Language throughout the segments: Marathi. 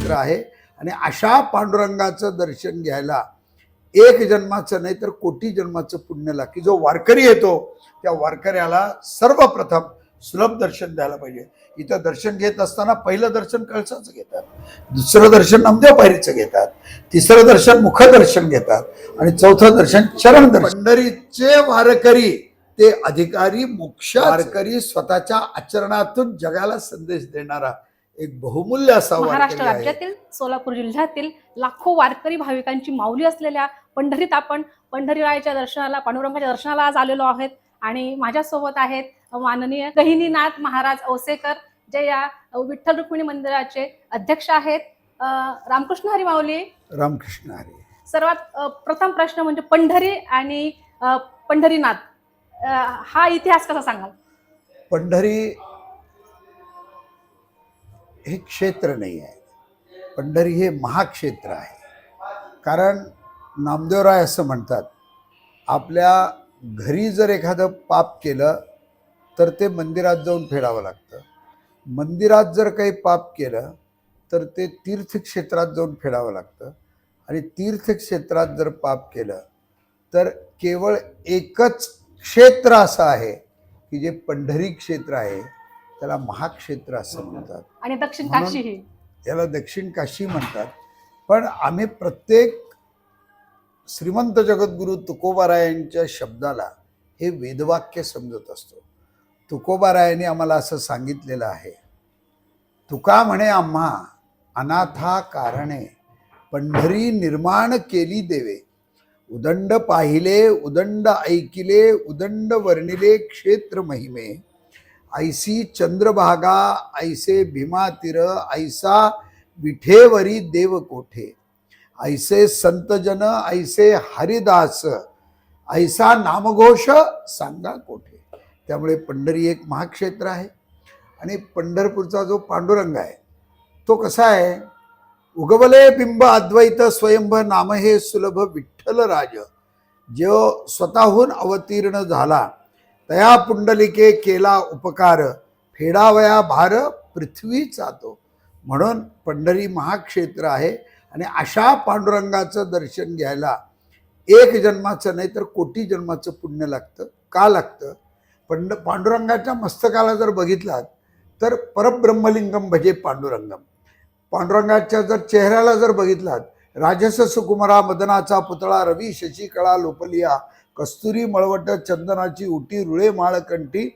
क्षेत्र आहे आणि अशा पांडुरंगाचं दर्शन घ्यायला एक जन्माचं नाही तर कोटी जन्माचं पुण्य लागते। जो वारकरी येतो त्या वारकऱ्याला सर्वप्रथम सुलभ दर्शन द्यायला पाहिजे। इथं दर्शन घेत असताना पहिलं दर्शन कळसाचं घेतात, दुसरं दर्शन नामदेव पायरीचं घेतात, तिसरं दर्शन मुखदर्शन घेतात आणि चौथं दर्शन चरण दर्शन। पंढरीचे वारकरी ते अधिकारी मोक्ष वारकरी स्वतःच्या आचरणातून जगाला संदेश देणारा एक बहुमूल्य असा महाराष्ट्र राज्यातील सोलापूर जिल्ह्यातील लाखो वारकरी भाविकांची माऊली असलेल्या पंढरीत आपण पंढरीरायाच्या दर्शनाला, पांडुरंगाच्या दर्शनाला आज आलेलो आहोत आणि माझ्यासोबत आहेत माननीय गहिनीनाथ महाराज औसेकर, जे या विठ्ठल रुक्मिणी मंदिराचे अध्यक्ष आहेत। रामकृष्ण हरी माऊली। रामकृष्ण हरी। सर्वात प्रथम प्रश्न म्हणजे पंढरी आणि पंढरीनाथ हा इतिहास कसा सांगाल? पंढरी हे क्षेत्र नाही आहे, पंढरी हे महाक्षेत्र आहे। कारण नामदेवराय असं म्हणतात, आपल्या घरी जर एखादं पाप केलं तर ते मंदिरात जाऊन फेडावं लागतं, मंदिरात जर काही पाप केलं तर ते तीर्थक्षेत्रात जाऊन फेडावं लागतं आणि तीर्थक्षेत्रात जर पाप केलं तर केवळ एकच क्षेत्र असं आहे की जे पंढरी क्षेत्र आहे, त्याला महाक्षेत्र असं म्हणतात आणि दक्षिण काशी ही याला दक्षिण काशी म्हणतात। पण आम्ही प्रत्येक श्रीमंत जगद्गुरु तुकोबारायांच्या शब्दाला हे वेदवाक्य समजत असतो। तुकोबारायांनी आम्हाला असं सांगितलेलं आहे, तुका म्हणे आम्हा अनाथा कारणे पंढरी निर्माण केली देवे, उदंड पाहिले उदंड ऐकिले उदंड वर्णिले क्षेत्र महिमे, ऐसी चंद्रभागा ऐसे भीमातीर ऐसा विठेवरी देव कोठे, ऐसे संतजन ऐसे हरिदास ऐसा नामघोष सांगा कोठे। त्यामुळे पंढरी एक महाक्षेत्र आहे आणि पंढरपूरचा जो पांडुरंग आहे तो कसा आहे, उगवले बिंब अद्वैत स्वयंभ नाम हे सुलभ विठ्ठल राज, जो स्वतःहून अवतीर्ण झाला तया पुंडलिके केला उपकार, फेडावया भार पृथ्वीचा तो। म्हणून पंढरी महाक्षेत्र आहे आणि अशा पांडुरंगाचं दर्शन घ्यायला एक जन्माचं नाही तर कोटी जन्माचं पुण्य लागतं। का लागतं? पांडुरंगाच्या मस्तकाला जर बघितलात तर परब्रह्मलिंगम भजे पांडुरंगम, पांडुरंगाच्या जर चेहऱ्याला जर बघितलात, राजस सुकुमारा मदनाचा पुतळा रवी शशिकळा लोपलिया, कस्तुरी मळवट चंदनाची उटी रुळे माळकंठी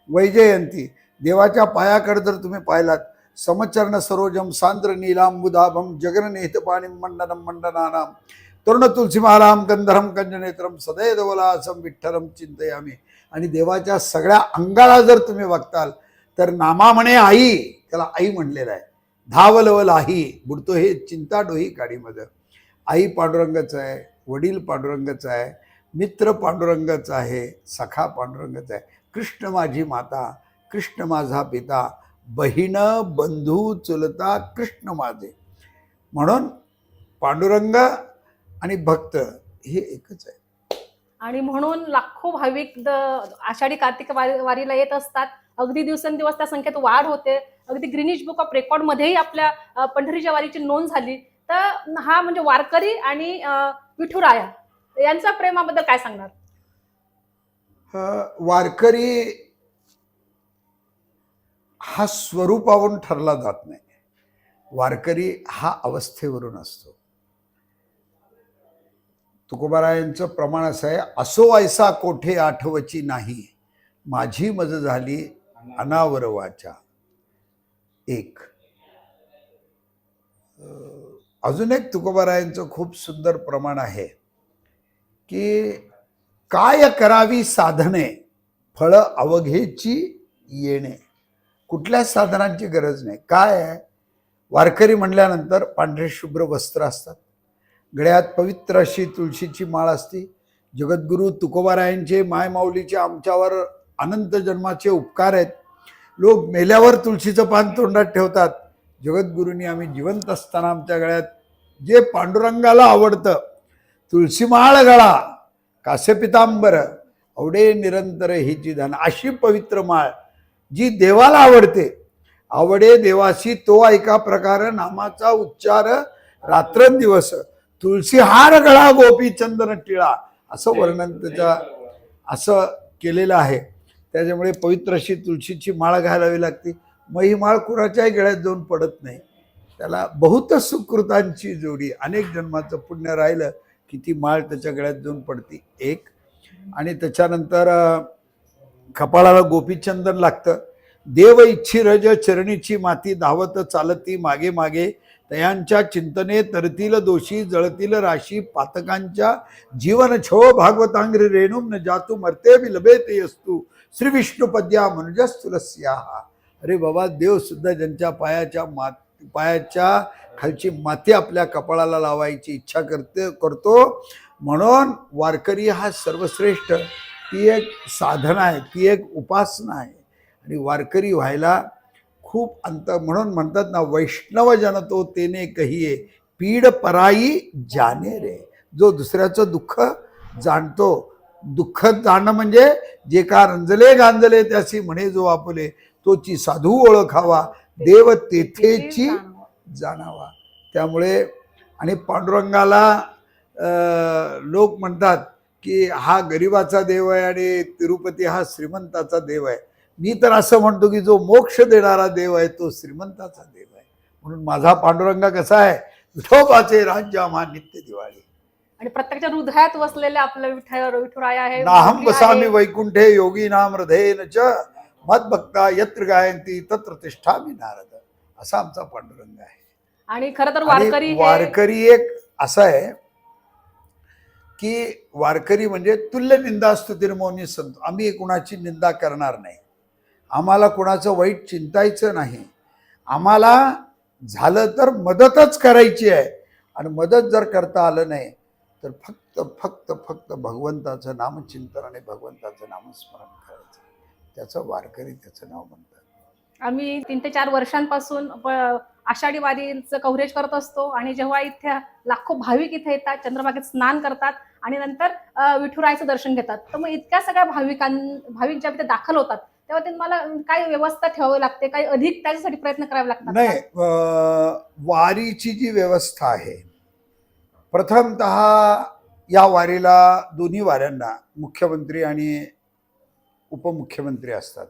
वैजयंती। देवाच्या पायाकडे जर तुम्ही पाहिलात, समचरण सरोजम सांद्र नीलांबुदाभम जगन्नेतपाणी मंडनम मंडनानाम तरुण तुलसीमालाम गंधरम कंजनेत्रम सदैवलासम विठ्ठलम चिंतयामी। आणि देवाच्या सगळ्या अंगाला जर तुम्ही बघताल तर नामा म्हणे आई, त्याला आई म्हणलेलं आहे, धावलवल आई बुडतो हे चिंता डोही काडीमध्ये। आई पांडुरंगाचं आहे, वडील पांडुरंगाचं आहे, मित्र पांडुरंगाचं आहे, सखा पांडुरंगाचं आहे, कृष्ण माझी माता कृष्ण माझा पिता, बहीण बंधू चुलता कृष्ण माझे। म्हणून पांडुरंग आणि भक्त हे एकच आहे आणि म्हणून लाखो भाविक आषाढी कार्तिक वारीला येत असतात। अगदी दिवसेंदिवस त्या संख्येत वाढ होते, अगदी ग्रीनिश बुक ऑफ रेकॉर्ड मध्येही आपल्या पंढरीच्या वारीची नोंद झाली। तर हा म्हणजे वारकरी आणि विठुराया यांच्या प्रेमाबद्दल काय सांगणार? वारकरी हा स्वरूपावरून ठरला जात नाही, वारकरी हा अवस्थेवरून असतो। तुकोबारायांचं प्रमाण असं आहे, असो ऐसा कोठे आठवची नाही, माझी मज झाली अनावर वाचा। एक अजून एक तुकोबारायांचं खूप सुंदर प्रमाण आहे की काय करावी साधने फळ अवघेची येणे। कुठल्या साधनांची गरज नाही, काय आहे, वारकरी म्हणल्यानंतर पांढरे शुभ्र वस्त्र असतात, गळ्यात पवित्र अशी तुळशीची माळ असते। जगद्गुरु तुकोबारायांचे मायमाऊलीचे आमच्यावर अनंत जन्माचे उपकार आहेत। लोक मेल्यावर तुळशीचं पान तोंडात ठेवतात, जगद्गुरूंनी आम्ही जिवंत असताना आमच्या गळ्यात जे पांडुरंगाला आवडतं, तुळशी माळ गळा कासे पितांबर आवडे निरंतर हिची धन, अशी पवित्र माळ जी देवाला आवडते आवडे देवासी तो ऐका प्रकार नामाचा उच्चार रात्रंदिवस तुळशी हार गळा गोपी चंदन टिळा असं वर्णन त्याच्या असं केलेलं आहे. त्याच्यामुळे पवित्र अशी तुळशीची माळ घालावी लागते. मग ही माळ कुणाच्याही गळ्यात जाऊन पडत नाही. त्याला बहुत सुकृतांची जोडी, अनेक जन्माचं पुण्य राहिलं की ती माळ त्याच्या गळ्यात जाऊन पडती एक. आणि त्याच्यानंतर कपाळाला गोपीचंदन लागतं. देव इच्छी रज चरणीची माती धावत चालती मागे मागे तयांच्या चिंतने तरतील दोषी जळतील राशी पातकांच्या जीवन छो भागवतांग्री रेणुम न जातू मरते विलभे ते असतू श्री विष्णुपद्या मनुजस तुलस्या. अरे बाबा, देव सुद्धा ज्यांच्या पायाच्या खालची माती आपल्या कपाळाला लावायची इच्छा करतो. म्हणून वारकरी हा सर्वश्रेष्ठ, ती एक साधना आहे, ती एक उपासना आहे. आणि वारकरी व्हायला खूप म्हणून म्हणतात ना, वैष्णव जन तो तेने कहिये पीड पराई जाने रे. जो दुसऱ्याचं दुःख जाणतो, दुःख जाणं म्हणजे जे का रंजले गांजले त्यासी म्हणे जो आपले तोची साधू ओळखावा देव तेथेची जाणावा. त्यामुळे आणि पांडुरंगाला लोक म्हणतात की हा गरिबाचा देव आहे आणि तिरुपती हा श्रीमंताचा देव आहे. मी तर असं म्हणतो की जो मोक्ष देणारा देव आहे तो श्रीमंताचा देव आहे. म्हणून माझा पांडुरंग कसा आहे, विठोबाचे राज्य आम्हा नित्य दिवाळी. आणि प्रत्येकाच्या हृदयात वसलेले आपलं विठुराया आहे. नाहम बसामी वैकुंठे योगी नाम हृदयेन च मत भक्ता यत्र गायंती तत्र तिष्ठामि नारद. असा आमचा पांडुरंग आहे. आणि खरं तर वारकरी एक असं आहे की वारकरी म्हणजे तुल्य निंदा स्तुतिर्मौनी संत. आम्ही कुणाची निंदा करणार नाही, आम्हाला कुणाचं वाईट चिंतायचं नाही. आम्हाला झालं तर मदतच करायची आहे. आणि मदत जर करता आलं नाही तर फक्त फक्त फक्त भगवंताचं नामचिंतन आणि भगवंताचं नामस्मरण करायचं. त्याचं वारकरी त्याचं नाव म्हणतात. आम्ही 3 ते 4 वर्षांपासून आषाढी वारीचं कव्हरेज करत असतो. आणि जेव्हा इथे लाखो भाविक इथे येतात, चंद्रभागेत स्नान करतात आणि नंतर विठुरायाचं दर्शन घेतात, तर मग इतक्या सगळ्या भाविक जेव्हा इथे दाखल होतात तेव्हा तुम्हाला काय व्यवस्था ठेवावी लागते, काही अधिक त्याच्यासाठी प्रयत्न करावे लागतात? नाही, वारीची जी व्यवस्था आहे, प्रथमतः या वारीला दोन्ही वाऱ्यांना मुख्यमंत्री आणि उपमुख्यमंत्री असतात.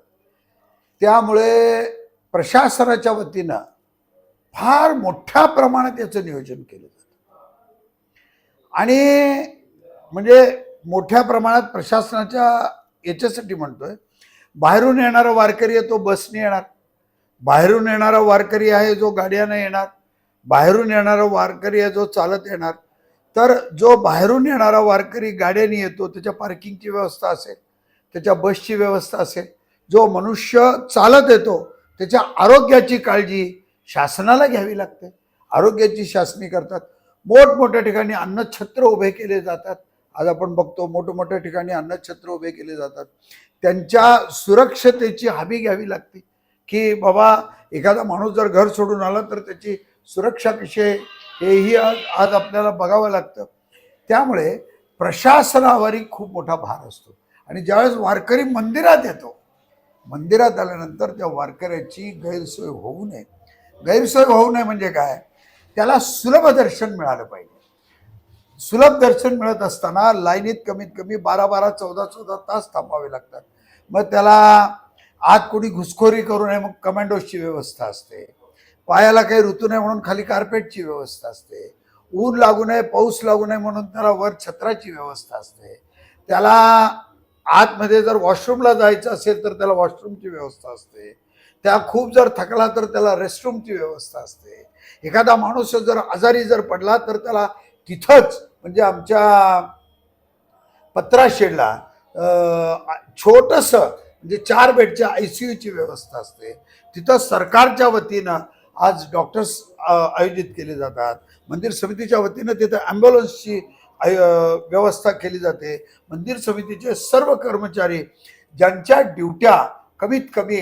त्यामुळे प्रशासनाच्या वतीनं फार मोठ्या प्रमाणात याचं नियोजन केलं जातं. आणि म्हणजे मोठ्या प्रमाणात प्रशासनाच्या याच्यासाठी म्हणतोय, बाहेरून येणारा वारकरी आहे तो बसने येणार, बाहेरून येणारा वारकरी आहे जो गाड्यानं येणार, बाहेरून येणारा वारकरी आहे जो चालत येणार. तर जो बाहेरून येणारा वारकरी गाड्याने येतो त्याच्या पार्किंगची व्यवस्था असेल, त्याच्या बसची व्यवस्था असेल. जो मनुष्य चालत येतो त्याच्या आरोग्याची काळजी शासनाला घ्यावी लागते. आरोग्याची शासनी करतात. मोठमोठ्या ठिकाणी अन्नछत्र उभे केले जातात. आज आपण बघतो मोठमोठ्या ठिकाणी अन्नछत्र उभे केले जातात. त्यांच्या सुरक्षतेची हमी घ्यावी लागते की बाबा एखादा माणूस जर घर सोडून आला तर त्याची सुरक्षा कशी आहे हेही आज आपल्याला बघावं लागतं. त्यामुळे प्रशासनावरही खूप मोठा भार असतो. आणि ज्यावेळेस वारकरी मंदिरात येतो, मंदिरात आल्यानंतर त्या वारकऱ्याची गैरसोय होऊ नये. गैरसोय होऊ नये म्हणजे काय, त्याला सुलभ दर्शन मिळालं पाहिजे. सुलभ दर्शन मिळत असताना लाईनीत कमीत कमी 12-12, 14-14 तास थांबावे लागतात. मग त्याला आत कोणी घुसखोरी करू नये, मग कमांडोजची व्यवस्था असते. पायाला काही ऋतू नये म्हणून खाली कार्पेटची व्यवस्था असते. ऊन लागू नये, पाऊस लागू नये म्हणून त्याला वर छत्राची व्यवस्था असते. त्याला आतमध्ये जर वॉशरूमला जायचं असेल तर त्याला वॉशरूमची व्यवस्था असते. त्या खूप जर थकला तर त्याला रेस्टरूमची व्यवस्था असते. एखादा माणूस जर आजारी जर पडला तर त्याला तिथंच म्हणजे आमच्या पत्रा शेडला छोटंसं म्हणजे 4 बेडच्या ICUची व्यवस्था असते. तिथं सरकारच्या वतीनं आज डॉक्टर्स आयोजित केले जातात. मंदिर समितीच्या वतीनं तिथं ॲम्ब्युलन्सची व्यवस्था केली जाते. मंदिर समितीचे सर्व कर्मचारी ज्यांच्या ड्युट्या कमीत कमी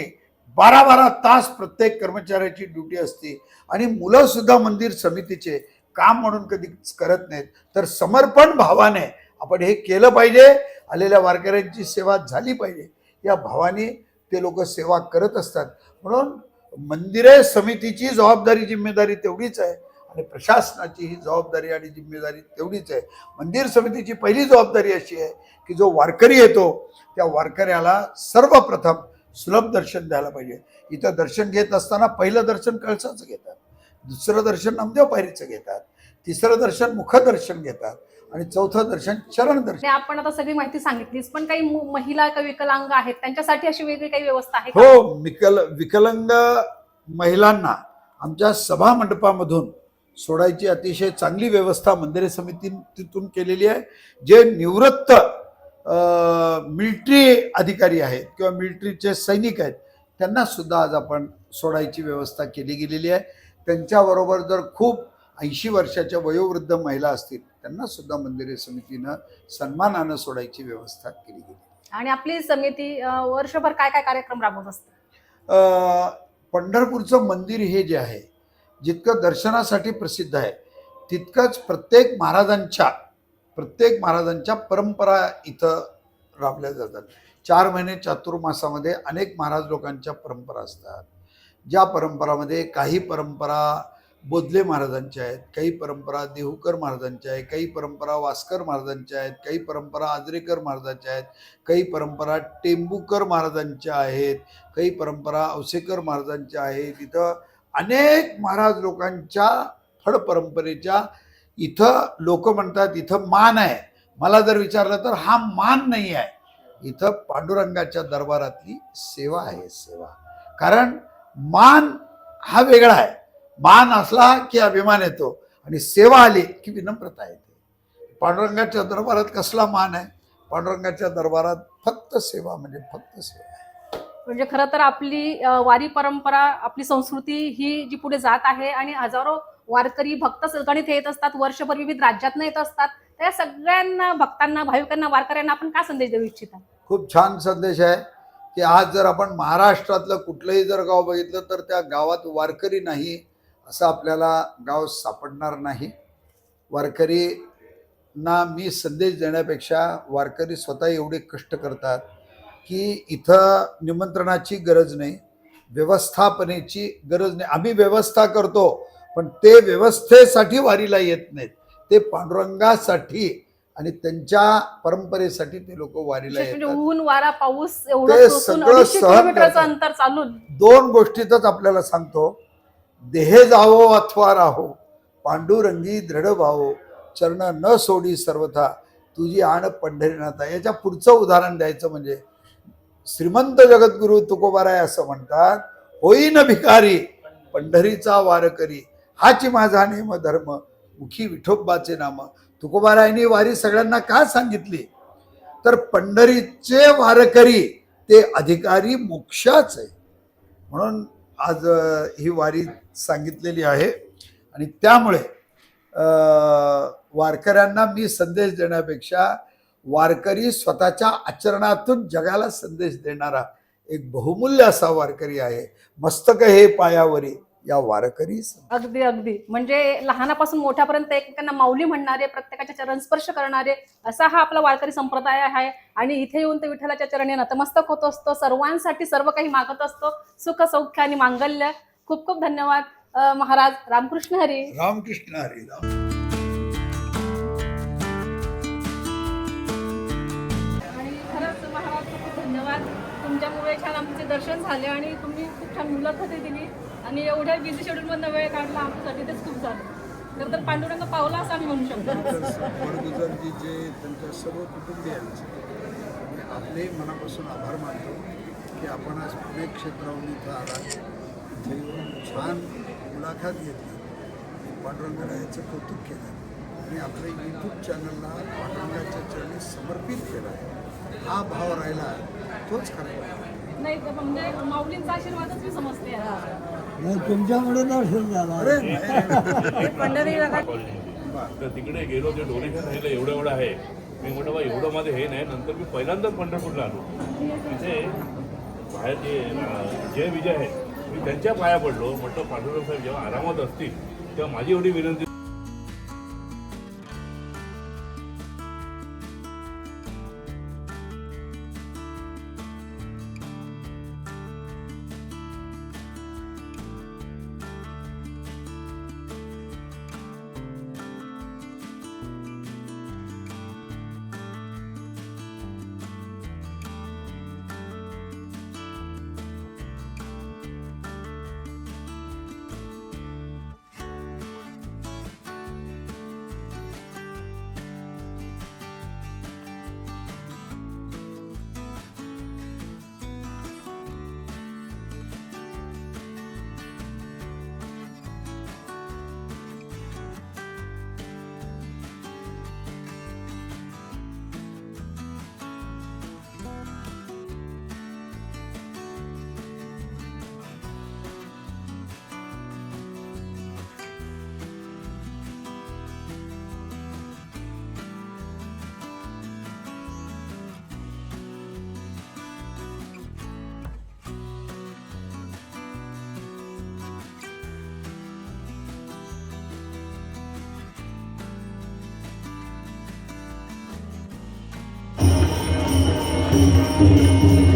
12-12 तास प्रत्येक कर्मचाऱ्याची ड्युटी असते. आणि मुलं सुद्धा मंदिर समितीचे काम म्हणून कधी करत नाहीत, तर समर्पण भावाने आपण हे केलं पाहिजे. आलेल्या वारकऱ्यांची सेवा झाली पाहिजे या भावाने ते लोक सेवा करत असतात. म्हणून मंदिरे समितीची जबाबदारी जिम्मेदारी तेवढीच आहे आणि प्रशासनाची ही जबाबदारी आणि जिम्मेदारी तेवढीच आहे. मंदिर समितीची पहिली जबाबदारी अशी आहे की जो वारकरी येतो त्या वारकऱ्याला सर्वप्रथम सुलभ दर्शन द्यायला पाहिजे. इथं दर्शन घेत असताना पहिलं दर्शन कळसाचं घेतात, दुसरं दर्शन नामदेव पायरीचं घेतात, तिसरं दर्शन मुखदर्शन घेतात आणि चौथं दर्शन चरण दर्शन. आपण आता सगळी माहिती सांगितलीच, पण काही महिला काही विकलांग आहेत त्यांच्यासाठी अशी वेगळी काही व्यवस्था आहे का? हो, विकलांग महिलांना आमच्या सभा मंडपामधून सोडायची अतिशय चांगली व्यवस्था मंदिर समितीतून केलेली आहे. जे निवृत्त मिलिटरी अधिकारी आहेत किंवा मिलिटरीचे सैनिक आहेत त्यांना सुद्धा आज आपण सोडायची व्यवस्था केली गेलेली आहे. त्यांच्याबरोबर जर खूप 80 वर्षाच्या वयोवृद्ध महिला असतील त्यांना सुद्धा मंदिर समितीनं सन्मानानं सोडायची व्यवस्था केली गेली. आणि आपली समिती वर्षभर काय काय कार्यक्रम राबवत असते? पंढरपूरचं मंदिर हे जे आहे जितकं दर्शनासाठी प्रसिद्ध आहे तितकंच प्रत्येक महाराजांच्या परंपरा इथं राबल्या जातात. 4 महिने चातुर्मासामध्ये अनेक महाराज लोकांच्या परंपरा असतात. ज्या परंपरामध्ये काही परंपरा बोधले महाराजांच्या आहेत, काही परंपरा देहूकर महाराजांच्या आहेत, काही परंपरा वास्कर महाराजांच्या आहेत, काही परंपरा आजरेकर महाराजांच्या आहेत, काही परंपरा टेंबूकर महाराजांच्या आहेत, काही परंपरा औसेकर महाराजांच्या आहेत. इथं अनेक महाराज लोकांच्या फड परंपरेच्या इथं लोक म्हणतात इथं मान आहे. मला जर विचारलं तर हा मान नाही आहे, इथं पांडुरंगाच्या दरबारातली सेवा आहे. सेवा, कारण मान हा वेगळा आहे. मान असला की अभिमान येतो आणि सेवा आली की विनम्रता येते. पांडुरंगाच्या दरबारात कसला मान आहे? पांडुरंगाच्या दरबारात फक्त सेवा म्हणजे फक्त सेवा. म्हणजे खरं तर आपली वारी परंपरा, आपली संस्कृती ही जी पुढे जात आहे आणि हजारो वारकरी भक्त सगळीत येत असतात, वर्षभर विविध राज्यातनं येत असतात. त्या सगळ्यांना भक्तांना, भाविकांना, वारकऱ्यांना आपण काय संदेश देऊ इच्छिता? खूप छान संदेश आहे की आज जर आपण महाराष्ट्रातलं कुठलंही जर गाव बघितलं तर त्या गावात वारकरी नाही असं आपल्याला गाव सापडणार नाही. वारकरींना मी संदेश देण्यापेक्षा वारकरी स्वतः एवढे कष्ट करतात की इथं निमंत्रणाची गरज नाही, व्यवस्थापनेची गरज नाही. आम्ही व्यवस्था करतो पण ते व्यवस्थेसाठी वारीला येत नाहीत, ते पांडुरंगासाठी आणि त्यांच्या परंपरेसाठी ते लोक वारीला म्हणजे येतात. ऊन वारा पाऊस एवढं ते सोसून सगळं 250 सहन किलोमीटरचं करतात. अंतर चालून 2 गोष्टीतच आपल्याला सांगतो, देहे जावो अथवा राहो, पांडुरंगी दृढ भावो, चरण न सोडी सर्वथा, तुझी आण पंढरीनाथा. याच्या पुढचं उदाहरण द्यायचं म्हणजे श्रीमंत जगद्गुरु तुकोबाराय असं म्हणतात, होईन भिकारी पंढरीचा वारकरी, हाची माझा नेम धर्म, मुखी विठोबाचे नाम. तुकोबारायांनी वारी सगळ्यांना का सांगितली तर पंढरीचे वारकरी ते अधिकारी मोक्षाचे, म्हणून आज ही वारी सांगितलेली आहे. आणि त्यामुळे वारकऱ्यांना मी संदेश देण्यापेक्षा वारकरी स्वतःच्या आचरणातून जगाला संदेश देणारा एक बहुमूल्य असा वारकरी आहे. मस्तक हे पायावरी या वारकरी. अगदी अगदी, म्हणजे लहानापासून मोठ्यापर्यंत एकमेकांना माऊली म्हणणारे, प्रत्येकाच्या चरण स्पर्श करणारे असा हा आपला वारकरी संप्रदाय आहे. आणि इथे येऊन ते विठ्ठलाच्या चरणी नतमस्तक होत असतो, सर्वांसाठी सर्व काही मागत असतो, सुख सौख्य आणि मांगल्य. खूप खूप धन्यवाद महाराज. रामकृष्ण हरी. रामकृष्ण हरी. आणि खरंच महाराज खूप धन्यवाद. तुमच्यामुळे छान आमचे दर्शन झाले आणि तुम्ही खूप छान मुलाखती दिली आणि एवढ्या बिझी शेड्यूलमधनं वेळ काढला आमच्यासाठी, तेच खूप झालं. खरं तर पांडुरंग पावला असं आम्ही म्हणू शकतो. वडगुजरजी जे त्यांच्या सर्व कुटुंबियांचे आपले मनापासून आभार मानतो की आपण आज पुणे क्षेत्राहून इथं आला, इथे येऊन छान मुलाखत घेतली, पांडुरंगरायाचं कौतुक केलं आणि आपल्या यूट्यूब चॅनलला पांडुरंगाच्या चरणी समर्पित केलं आहे. हा भाव राहिला तोच खरा. नाही तर म्हणजे माऊलींचा आशीर्वादच मी समजते. तुमच्यामुळे दर्शन झालं. तर तिकडे गेलो, ते डोनेशन राहिलं एवढं आहे. मी म्हटलं बा एवढं माझं हे नाही. नंतर मी पहिल्यांदाच पंढरपूरला आलो. तिथे बाहेर जे विजय आहे मी त्यांच्या पाया पडलो. म्हटलं पांडुरंग साहेब जेव्हा आरामात असतील तेव्हा माझी एवढी विनंती आहे